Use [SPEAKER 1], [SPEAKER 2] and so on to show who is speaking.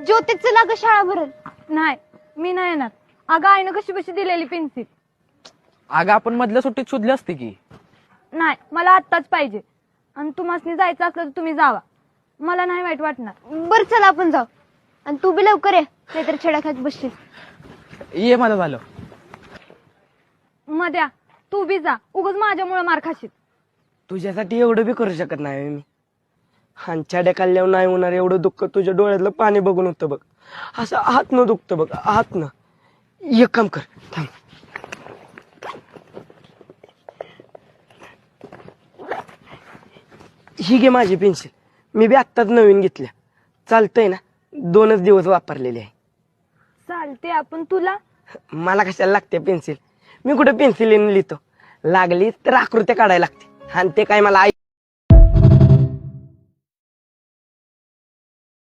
[SPEAKER 1] ज्योतिष चला ग शाळा भरल.
[SPEAKER 2] नाही मी नाही येणार. अगं आईनं कशी कशी दिलेली पेन्सिल.
[SPEAKER 3] अगं आपण मधल्या सुट्टीत शोधली असते की.
[SPEAKER 2] नाही मला आत्ताच पाहिजे. आणि तुम्हाला जायचं असलं तर तुम्ही जावा. मला नाही वाईट वाटणार.
[SPEAKER 1] बर चला आपण जाऊ. आणि तू बी लवकर ये, नाहीतर छेडा खात बसशील.
[SPEAKER 3] ये माझं झालं.
[SPEAKER 2] मध्या तू बी जा. उगाच माझ्यामुळे मार खाशील.
[SPEAKER 4] तुझ्यासाठी एवढं बी करू शकत नाही मी. हांच्या खाल्ल्यावर नाही होणार एवढं दुःख तुझ्या डोळ्यातलं पाणी बघून होतं बघ. असं हातनं दुखतं बघ, हातनं. एक काम कर, थांब. ही घे माझी पेन्सिल. मी बी आत्ताच नवीन घेतल्या. चालतंय ना? 2च दिवस वापरलेले आहे.
[SPEAKER 2] चालते. आपण तुला
[SPEAKER 4] मला कशाला लागते पेन्सिल? मी कुठे पेन्सिलीने लिहितो. लागली तर आकृत्या काढायला लागते. आणि ते काय मला